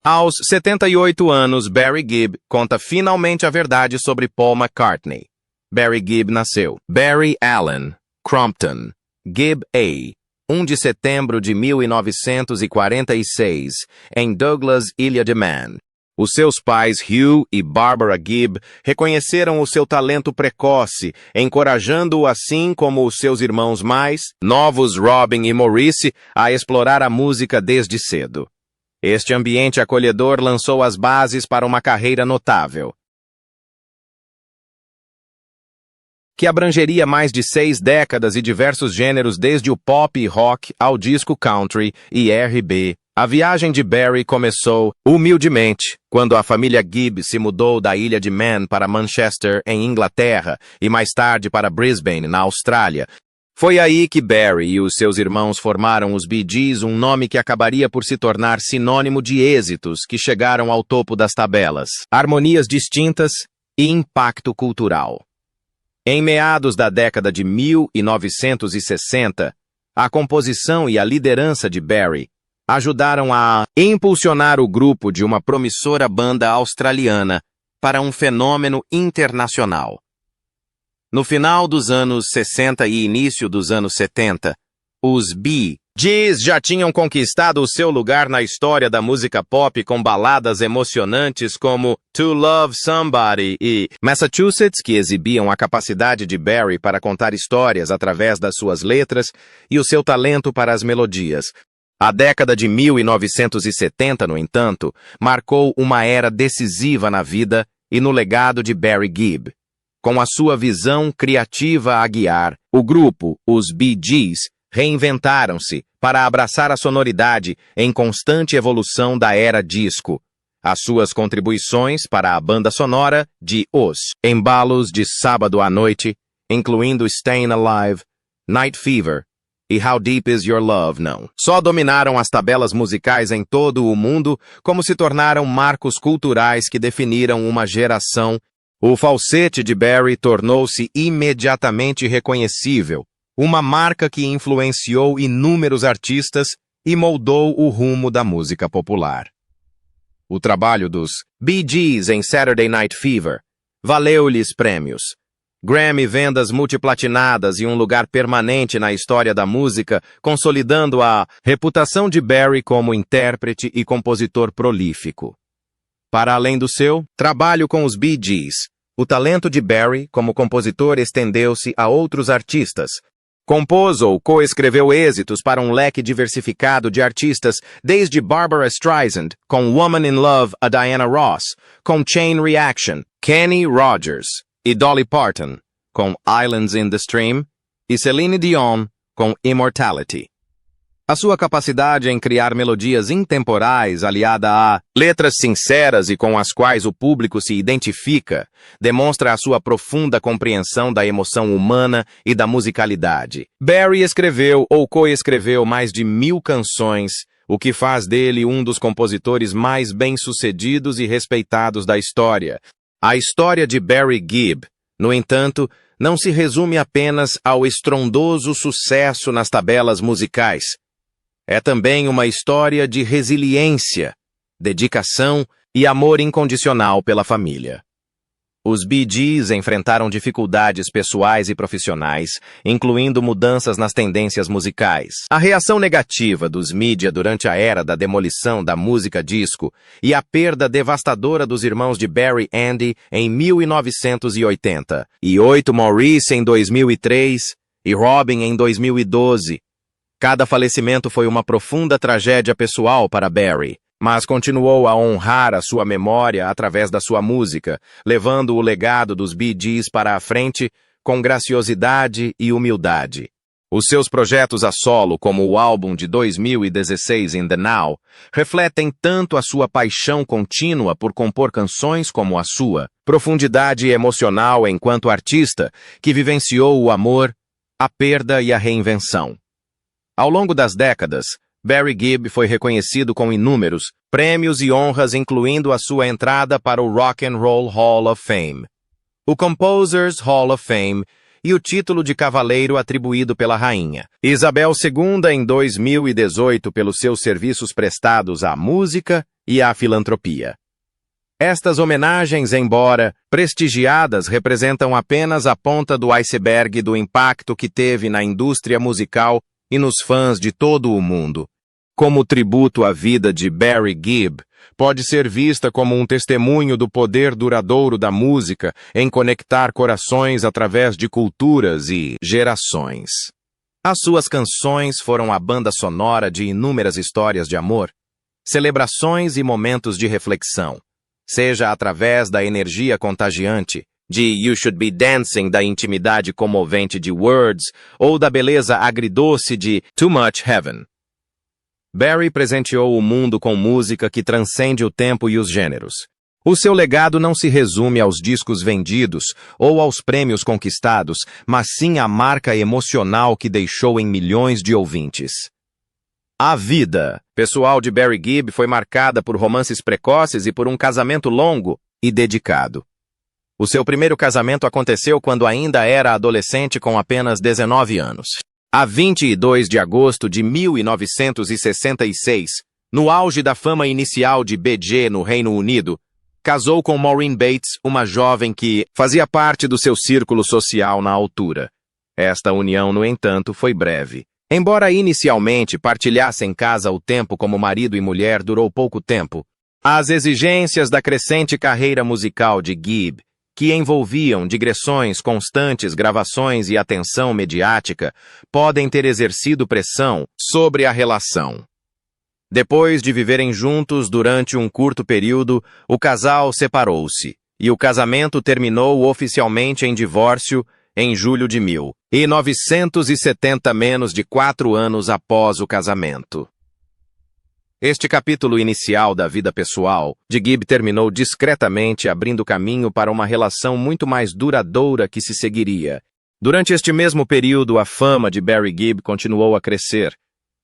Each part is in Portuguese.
Aos 78 anos, Barry Gibb conta finalmente a verdade sobre Paul McCartney. Barry Gibb nasceu Barry Allen Crompton Gibb A. 1 de setembro de 1946, em Douglas, Ilha de Man. Os seus pais, Hugh e Barbara Gibb, reconheceram o seu talento precoce, encorajando-o assim como os seus irmãos mais novos, Robin e Maurice, a explorar a música desde cedo. Este ambiente acolhedor lançou as bases para uma carreira notável, que abrangeria mais de 6 décadas e diversos gêneros desde o pop e rock ao disco country e R&B. A viagem de Barry começou, humildemente, quando a família Gibb se mudou da Ilha de Man para Manchester, em Inglaterra, e mais tarde para Brisbane, na Austrália. Foi aí que Barry e os seus irmãos formaram os Bee Gees, um nome que acabaria por se tornar sinônimo de êxitos que chegaram ao topo das tabelas, harmonias distintas e impacto cultural. Em meados da década de 1960, a composição e a liderança de Barry ajudaram a impulsionar o grupo de uma promissora banda australiana para um fenômeno internacional. No final dos anos 60 e início dos anos 70, os Bee Gees já tinham conquistado o seu lugar na história da música pop com baladas emocionantes como To Love Somebody e Massachusetts, que exibiam a capacidade de Barry para contar histórias através das suas letras e o seu talento para as melodias. A década de 1970, no entanto, marcou uma era decisiva na vida e no legado de Barry Gibb. Com a sua visão criativa a guiar, o grupo, os Bee Gees, reinventaram-se para abraçar a sonoridade em constante evolução da era disco. As suas contribuições para a banda sonora de Os Embalos de Sábado à Noite, incluindo Stayin' Alive, Night Fever e How Deep Is Your Love, não só dominaram as tabelas musicais em todo o mundo, como se tornaram marcos culturais que definiram uma geração. O falsete de Barry tornou-se imediatamente reconhecível, uma marca que influenciou inúmeros artistas e moldou o rumo da música popular. O trabalho dos Bee Gees em Saturday Night Fever valeu-lhes prêmios, Grammy, vendas multiplatinadas e um lugar permanente na história da música, consolidando a reputação de Barry como intérprete e compositor prolífico. Para além do seu trabalho com os Bee Gees, o talento de Barry como compositor estendeu-se a outros artistas. Compôs ou coescreveu êxitos para um leque diversificado de artistas, desde Barbara Streisand, com Woman in Love, a Diana Ross, com Chain Reaction, Kenny Rogers, e Dolly Parton, com Islands in the Stream, e Celine Dion, com Immortality. A sua capacidade em criar melodias intemporais, aliada a letras sinceras e com as quais o público se identifica, demonstra a sua profunda compreensão da emoção humana e da musicalidade. Barry escreveu ou coescreveu mais de 1000 canções, o que faz dele um dos compositores mais bem-sucedidos e respeitados da história. A história de Barry Gibb, no entanto, não se resume apenas ao estrondoso sucesso nas tabelas musicais. É também uma história de resiliência, dedicação e amor incondicional pela família. Os Bee Gees enfrentaram dificuldades pessoais e profissionais, incluindo mudanças nas tendências musicais. A reação negativa dos mídia durante a era da demolição da música disco e a perda devastadora dos irmãos de Barry Andy em 1980, e 8 Maurice em 2003 e Robin em 2012. Cada falecimento foi uma profunda tragédia pessoal para Barry, mas continuou a honrar a sua memória através da sua música, levando o legado dos Bee Gees para a frente com graciosidade e humildade. Os seus projetos a solo, como o álbum de 2016 In The Now, refletem tanto a sua paixão contínua por compor canções como a sua profundidade emocional enquanto artista, que vivenciou o amor, a perda e a reinvenção. Ao longo das décadas, Barry Gibb foi reconhecido com inúmeros prêmios e honras, incluindo a sua entrada para o Rock and Roll Hall of Fame, o Composers Hall of Fame e o título de cavaleiro atribuído pela rainha Isabel II em 2018 pelos seus serviços prestados à música e à filantropia. Estas homenagens, embora prestigiadas, representam apenas a ponta do iceberg do impacto que teve na indústria musical e nos fãs de todo o mundo. Como tributo à vida de Barry Gibb, pode ser vista como um testemunho do poder duradouro da música em conectar corações através de culturas e gerações. As suas canções foram a banda sonora de inúmeras histórias de amor, celebrações e momentos de reflexão, seja através da energia contagiante de You Should Be Dancing, da intimidade comovente de Words, ou da beleza agridoce de Too Much Heaven. Barry presenteou o mundo com música que transcende o tempo e os gêneros. O seu legado não se resume aos discos vendidos ou aos prêmios conquistados, mas sim à marca emocional que deixou em milhões de ouvintes. A vida pessoal de Barry Gibb foi marcada por romances precoces e por um casamento longo e dedicado. O seu primeiro casamento aconteceu quando ainda era adolescente, com apenas 19 anos. A 22 de agosto de 1966, no auge da fama inicial de BG no Reino Unido, casou com Maureen Bates, uma jovem que fazia parte do seu círculo social na altura. Esta união, no entanto, foi breve. Embora inicialmente partilhassem casa o tempo como marido e mulher, durou pouco tempo. As exigências da crescente carreira musical de Gibb, que envolviam digressões constantes, gravações e atenção mediática, podem ter exercido pressão sobre a relação. Depois de viverem juntos durante um curto período, o casal separou-se, e o casamento terminou oficialmente em divórcio em julho de 1970, menos de 4 anos após o casamento. Este capítulo inicial da vida pessoal de Gibb terminou discretamente, abrindo caminho para uma relação muito mais duradoura que se seguiria. Durante este mesmo período, a fama de Barry Gibb continuou a crescer,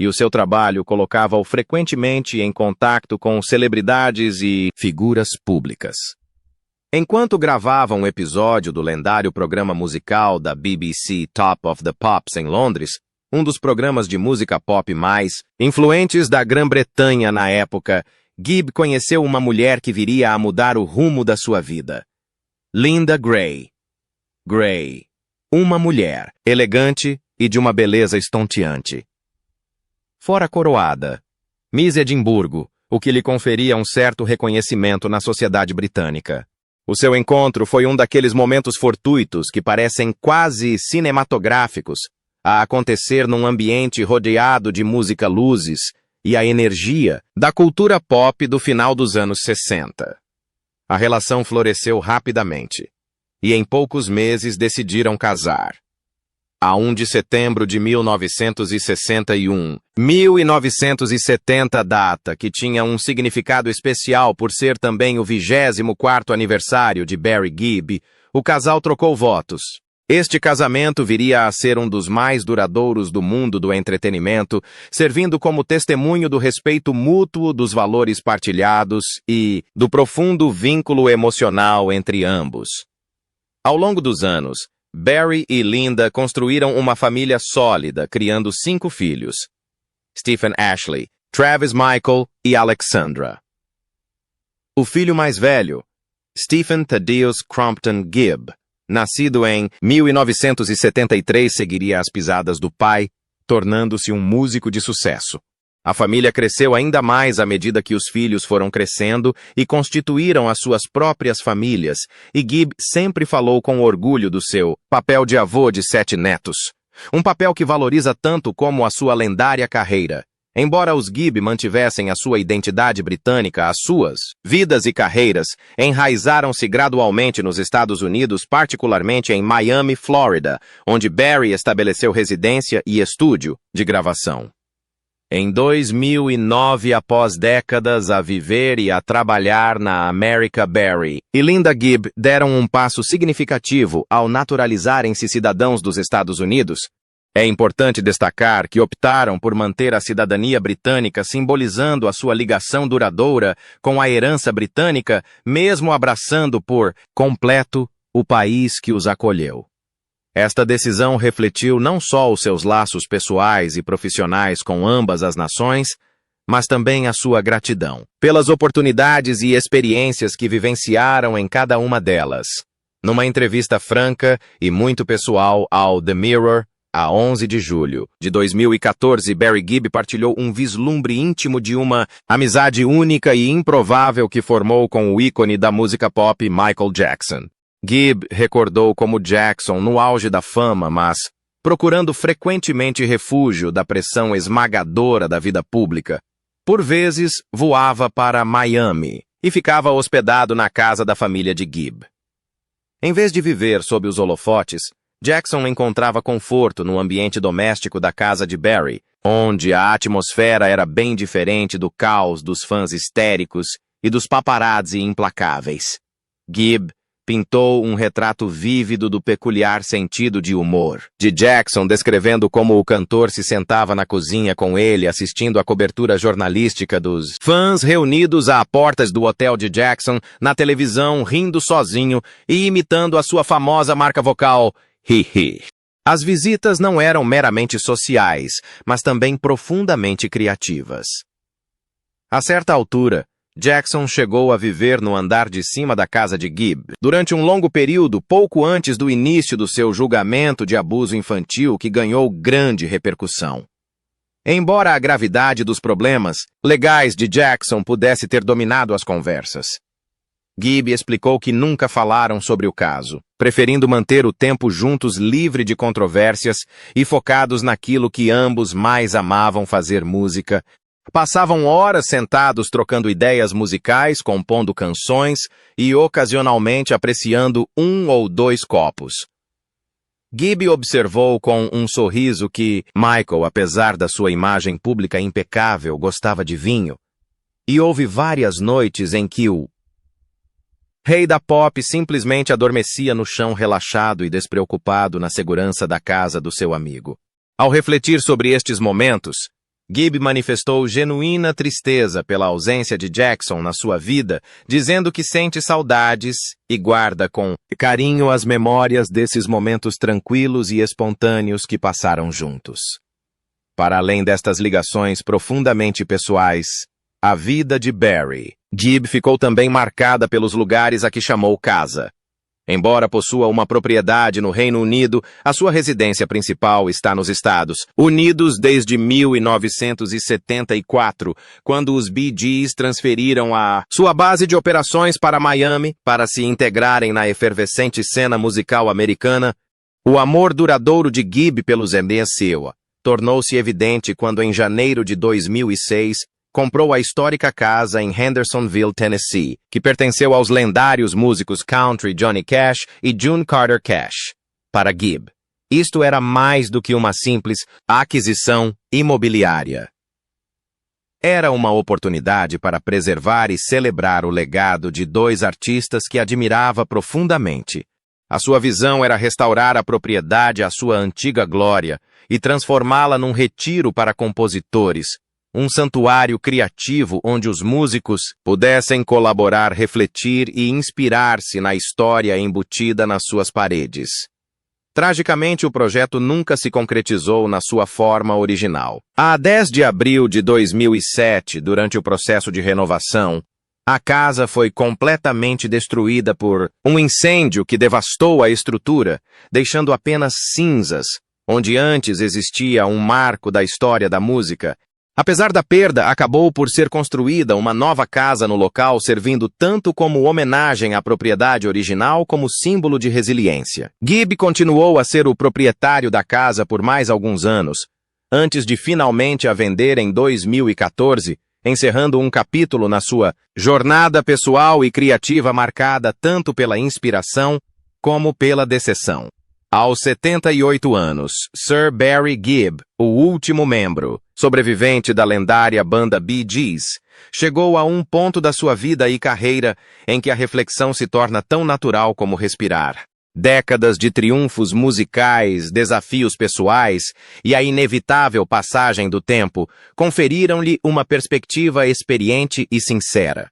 e o seu trabalho colocava-o frequentemente em contato com celebridades e figuras públicas. Enquanto gravava um episódio do lendário programa musical da BBC Top of the Pops em Londres, um dos programas de música pop mais influentes da Grã-Bretanha na época, Gibb conheceu uma mulher que viria a mudar o rumo da sua vida. Linda Gray. Gray. Uma mulher elegante e de uma beleza estonteante. Fora coroada, Miss Edimburgo, o que lhe conferia um certo reconhecimento na sociedade britânica. O seu encontro foi um daqueles momentos fortuitos que parecem quase cinematográficos, a acontecer num ambiente rodeado de música, luzes e a energia da cultura pop do final dos anos 60. A relação floresceu rapidamente, e em poucos meses decidiram casar. A 1 de setembro de 1961, 1970, data que tinha um significado especial por ser também o 24º aniversário de Barry Gibb, o casal trocou votos. Este casamento viria a ser um dos mais duradouros do mundo do entretenimento, servindo como testemunho do respeito mútuo, dos valores partilhados e do profundo vínculo emocional entre ambos. Ao longo dos anos, Barry e Linda construíram uma família sólida, criando 5 filhos: Stephen Ashley, Travis Michael e Alexandra. O filho mais velho, Stephen Thaddeus Crompton Gibb, nascido em 1973, seguiria as pisadas do pai, tornando-se um músico de sucesso. A família cresceu ainda mais à medida que os filhos foram crescendo e constituíram as suas próprias famílias, e Gibb sempre falou com orgulho do seu papel de avô de 7 netos. Um papel que valoriza tanto como a sua lendária carreira. Embora os Gibb mantivessem a sua identidade britânica, as suas vidas e carreiras enraizaram-se gradualmente nos Estados Unidos, particularmente em Miami, Flórida, onde Barry estabeleceu residência e estúdio de gravação. Em 2009, após décadas a viver e a trabalhar na América, Barry e Linda Gibb deram um passo significativo ao naturalizarem-se cidadãos dos Estados Unidos. É importante destacar que optaram por manter a cidadania britânica, simbolizando a sua ligação duradoura com a herança britânica, mesmo abraçando por completo o país que os acolheu. Esta decisão refletiu não só os seus laços pessoais e profissionais com ambas as nações, mas também a sua gratidão pelas oportunidades e experiências que vivenciaram em cada uma delas. Numa entrevista franca e muito pessoal ao The Mirror, a 11 de julho de 2014, Barry Gibb partilhou um vislumbre íntimo de uma amizade única e improvável que formou com o ícone da música pop Michael Jackson. Gibb recordou como Jackson no auge da fama, mas procurando frequentemente refúgio da pressão esmagadora da vida pública. Por vezes, voava para Miami e ficava hospedado na casa da família de Gibb. Em vez de viver sob os holofotes, Jackson encontrava conforto no ambiente doméstico da casa de Barry, onde a atmosfera era bem diferente do caos dos fãs histéricos e dos paparazzi implacáveis. Gibb pintou um retrato vívido do peculiar sentido de humor de Jackson, descrevendo como o cantor se sentava na cozinha com ele assistindo à cobertura jornalística dos fãs reunidos à portas do hotel de Jackson, na televisão, rindo sozinho e imitando a sua famosa marca vocal, hi-hi. As visitas não eram meramente sociais, mas também profundamente criativas. A certa altura, Jackson chegou a viver no andar de cima da casa de Gibb, durante um longo período pouco antes do início do seu julgamento de abuso infantil que ganhou grande repercussão. Embora a gravidade dos problemas legais de Jackson pudesse ter dominado as conversas, Gibb explicou que nunca falaram sobre o caso, preferindo manter o tempo juntos livre de controvérsias e focados naquilo que ambos mais amavam fazer: música. Passavam horas sentados trocando ideias musicais, compondo canções e ocasionalmente apreciando um ou dois copos. Gibb observou com um sorriso que Michael, apesar da sua imagem pública impecável, gostava de vinho, e houve várias noites em que o rei da pop simplesmente adormecia no chão relaxado e despreocupado na segurança da casa do seu amigo. Ao refletir sobre estes momentos, Gibb manifestou genuína tristeza pela ausência de Jackson na sua vida, dizendo que sente saudades e guarda com carinho as memórias desses momentos tranquilos e espontâneos que passaram juntos. Para além destas ligações profundamente pessoais, a vida de Barry Gibb ficou também marcada pelos lugares a que chamou casa. Embora possua uma propriedade no Reino Unido, a sua residência principal está nos Estados Unidos desde 1974, quando os Bee Gees transferiram a sua base de operações para Miami para se integrarem na efervescente cena musical americana. O amor duradouro de Gibb pelos MCU tornou-se evidente quando, em janeiro de 2006, comprou a histórica casa em Hendersonville, Tennessee, que pertenceu aos lendários músicos country Johnny Cash e June Carter Cash. Para Gibb, isto era mais do que uma simples aquisição imobiliária. Era uma oportunidade para preservar e celebrar o legado de dois artistas que admirava profundamente. A sua visão era restaurar a propriedade à sua antiga glória e transformá-la num retiro para compositores, um santuário criativo onde os músicos pudessem colaborar, refletir e inspirar-se na história embutida nas suas paredes. Tragicamente, o projeto nunca se concretizou na sua forma original. A 10 de abril de 2007, durante o processo de renovação, a casa foi completamente destruída por um incêndio que devastou a estrutura, deixando apenas cinzas, onde antes existia um marco da história da música. Apesar da perda, acabou por ser construída uma nova casa no local, servindo tanto como homenagem à propriedade original como símbolo de resiliência. Gibb continuou a ser o proprietário da casa por mais alguns anos, antes de finalmente a vender em 2014, encerrando um capítulo na sua jornada pessoal e criativa marcada tanto pela inspiração como pela decepção. Aos 78 anos, Sir Barry Gibb, o último membro sobrevivente da lendária banda Bee Gees, chegou a um ponto da sua vida e carreira em que a reflexão se torna tão natural como respirar. Décadas de triunfos musicais, desafios pessoais e a inevitável passagem do tempo conferiram-lhe uma perspectiva experiente e sincera.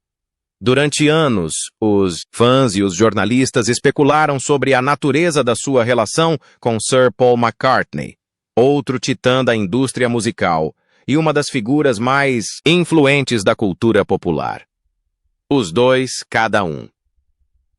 Durante anos, os fãs e os jornalistas especularam sobre a natureza da sua relação com Sir Paul McCartney, outro titã da indústria musical, e uma das figuras mais influentes da cultura popular. Os dois, cada um.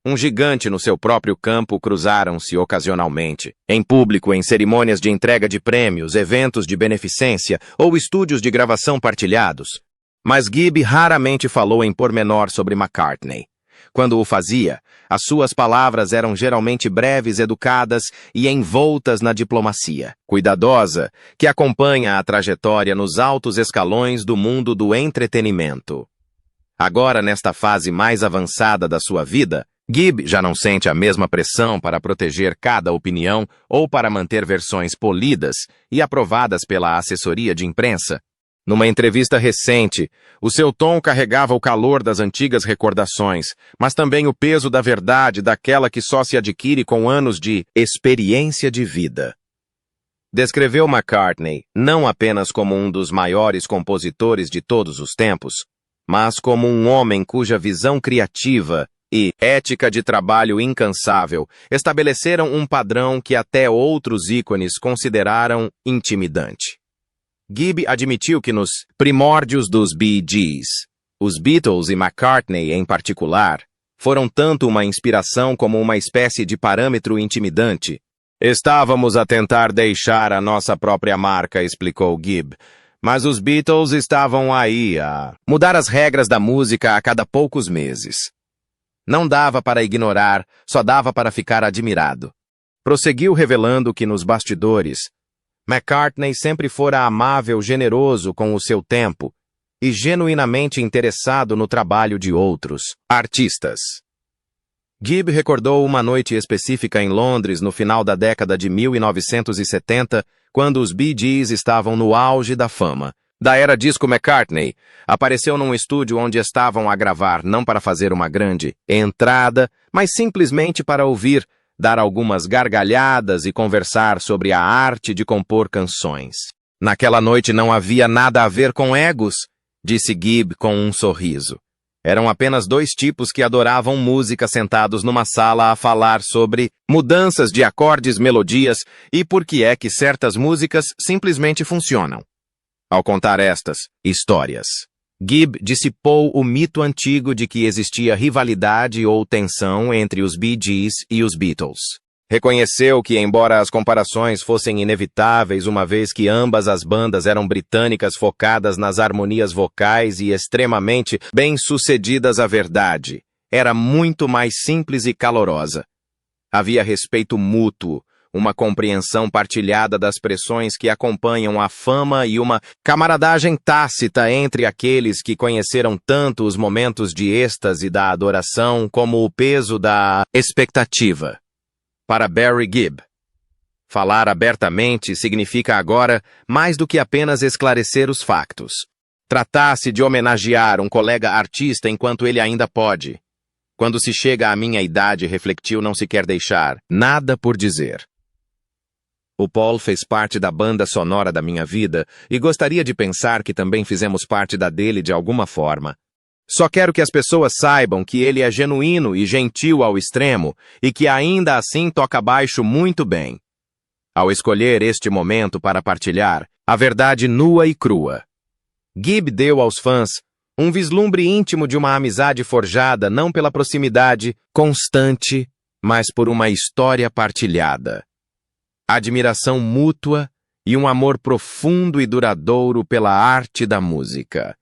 Um gigante no seu próprio campo, cruzaram-se ocasionalmente, em público, em cerimônias de entrega de prêmios, eventos de beneficência ou estúdios de gravação partilhados. Mas Gibb raramente falou em pormenor sobre McCartney. Quando o fazia, as suas palavras eram geralmente breves, educadas e envoltas na diplomacia cuidadosa que acompanha a trajetória nos altos escalões do mundo do entretenimento. Agora, nesta fase mais avançada da sua vida, Gibb já não sente a mesma pressão para proteger cada opinião ou para manter versões polidas e aprovadas pela assessoria de imprensa. Numa entrevista recente, o seu tom carregava o calor das antigas recordações, mas também o peso da verdade daquela que só se adquire com anos de experiência de vida. Descreveu McCartney não apenas como um dos maiores compositores de todos os tempos, mas como um homem cuja visão criativa e ética de trabalho incansável estabeleceram um padrão que até outros ícones consideraram intimidante. Gibb admitiu que nos primórdios dos Bee Gees, os Beatles e McCartney em particular, foram tanto uma inspiração como uma espécie de parâmetro intimidante. Estávamos a tentar deixar a nossa própria marca, explicou Gibb, mas os Beatles estavam aí a mudar as regras da música a cada poucos meses. Não dava para ignorar, só dava para ficar admirado. Prosseguiu revelando que nos bastidores, McCartney sempre fora amável, generoso com o seu tempo e genuinamente interessado no trabalho de outros artistas. Gibb recordou uma noite específica em Londres no final da década de 1970, quando os Bee Gees estavam no auge da fama. Da era disco McCartney, apareceu num estúdio onde estavam a gravar não para fazer uma grande entrada, mas simplesmente para ouvir, dar algumas gargalhadas e conversar sobre a arte de compor canções. Naquela noite não havia nada a ver com egos, disse Gibb com um sorriso. Eram apenas dois tipos que adoravam música sentados numa sala a falar sobre mudanças de acordes, melodias e por que é que certas músicas simplesmente funcionam. Ao contar estas histórias, Gibb dissipou o mito antigo de que existia rivalidade ou tensão entre os Bee Gees e os Beatles. Reconheceu que, embora as comparações fossem inevitáveis, uma vez que ambas as bandas eram britânicas focadas nas harmonias vocais e extremamente bem-sucedidas, a verdade era muito mais simples e calorosa. Havia respeito mútuo, uma compreensão partilhada das pressões que acompanham a fama e uma camaradagem tácita entre aqueles que conheceram tanto os momentos de êxtase da adoração como o peso da expectativa. Para Barry Gibb, falar abertamente significa agora mais do que apenas esclarecer os factos. Tratasse de homenagear um colega artista enquanto ele ainda pode. Quando se chega à minha idade, refletiu, não se quer deixar nada por dizer. O Paul fez parte da banda sonora da minha vida e gostaria de pensar que também fizemos parte da dele de alguma forma. Só quero que as pessoas saibam que ele é genuíno e gentil ao extremo e que ainda assim toca baixo muito bem. Ao escolher este momento para partilhar a verdade nua e crua, Gibb deu aos fãs um vislumbre íntimo de uma amizade forjada não pela proximidade constante, mas por uma história partilhada. Admiração mútua e um amor profundo e duradouro pela arte da música.